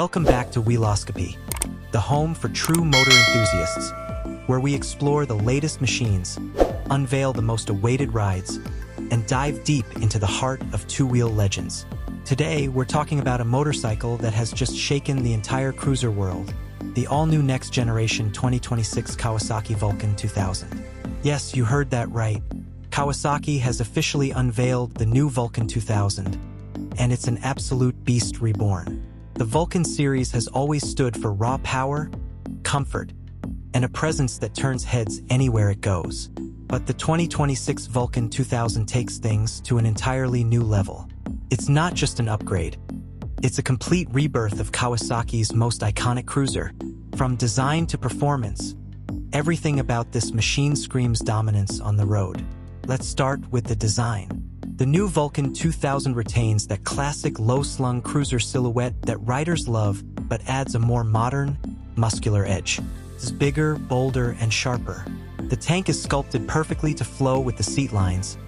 Welcome back to Wheeloscopy, the home for true motor enthusiasts, where we explore the latest machines, unveil the most awaited rides, and dive deep into the heart of two-wheel legends. Today, we're talking about a motorcycle that has just shaken the entire cruiser world, the all-new next-generation 2026 Kawasaki Vulcan 2000. Yes, you heard that right. Kawasaki has officially unveiled the new Vulcan 2000, and it's an absolute beast reborn. The Vulcan series has always stood for raw power, comfort, and a presence that turns heads anywhere it goes. But the 2026 Vulcan 2000 takes things to an entirely new level. It's not just an upgrade. It's a complete rebirth of Kawasaki's most iconic cruiser. From design to performance, everything about this machine screams dominance on the road. Let's start with the design. The new Vulcan 2000 retains that classic low-slung cruiser silhouette that riders love, but adds a more modern, muscular edge. It's bigger, bolder, and sharper. The tank is sculpted perfectly to flow with the seat lines,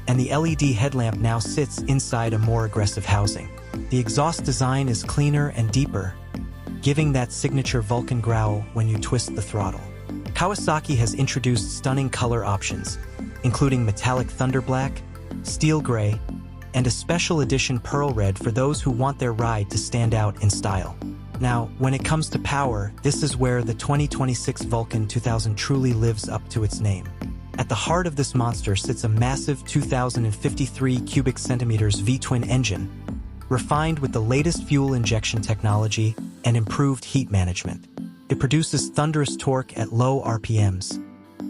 and the LED headlamp now sits inside a more aggressive housing. The exhaust design is cleaner and deeper, giving that signature Vulcan growl when you twist the throttle. Kawasaki has introduced stunning color options, including metallic thunder black, steel gray, and a special edition pearl red for those who want their ride to stand out in style. Now, when it comes to power, this is where the 2026 Vulcan 2000 truly lives up to its name. At the heart of this monster sits a massive 2,053 cubic centimeters V-twin engine, refined with the latest fuel injection technology and improved heat management. It produces thunderous torque at low RPMs,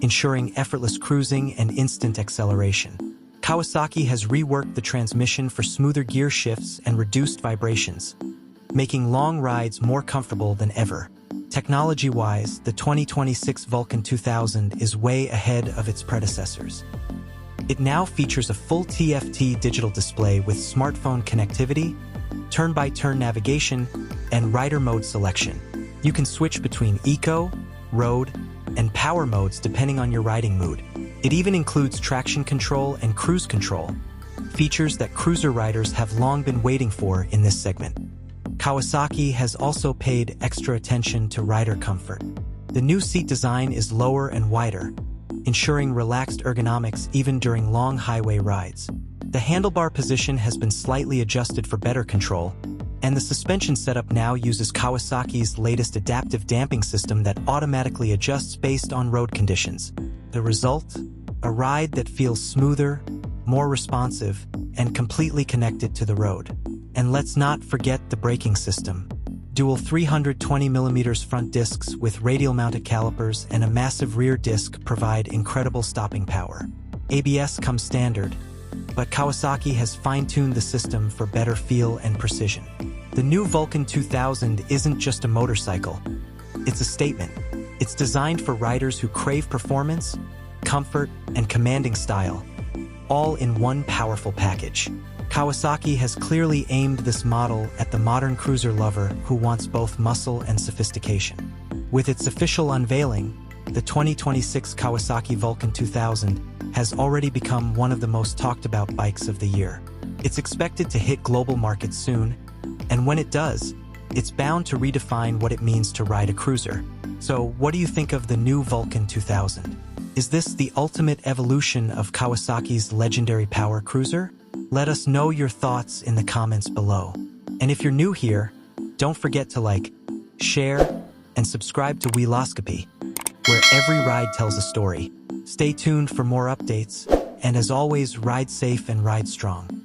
ensuring effortless cruising and instant acceleration. Kawasaki has reworked the transmission for smoother gear shifts and reduced vibrations, making long rides more comfortable than ever. Technology-wise, the 2026 Vulcan 2000 is way ahead of its predecessors. It now features a full TFT digital display with smartphone connectivity, turn-by-turn navigation, and rider mode selection. You can switch between eco, road, and power modes depending on your riding mood. It even includes traction control and cruise control, features that cruiser riders have long been waiting for in this segment. Kawasaki has also paid extra attention to rider comfort. The new seat design is lower and wider, ensuring relaxed ergonomics even during long highway rides. The handlebar position has been slightly adjusted for better control, and the suspension setup now uses Kawasaki's latest adaptive damping system that automatically adjusts based on road conditions. The result? A ride that feels smoother, more responsive, and completely connected to the road. And let's not forget the braking system. Dual 320mm front discs with radial-mounted calipers and a massive rear disc provide incredible stopping power. ABS comes standard, but Kawasaki has fine-tuned the system for better feel and precision. The new Vulcan 2000 isn't just a motorcycle. It's a statement. It's designed for riders who crave performance, comfort, and commanding style, all in one powerful package. Kawasaki has clearly aimed this model at the modern cruiser lover who wants both muscle and sophistication. With its official unveiling, the 2026 Kawasaki Vulcan 2000 has already become one of the most talked about bikes of the year. It's expected to hit global markets soon, and when it does, it's bound to redefine what it means to ride a cruiser. So, what do you think of the new Vulcan 2000? Is this the ultimate evolution of Kawasaki's legendary power cruiser? Let us know your thoughts in the comments below. And if you're new here, don't forget to like, share, and subscribe to Wheeloscopy, where every ride tells a story. Stay tuned for more updates, and as always, ride safe and ride strong.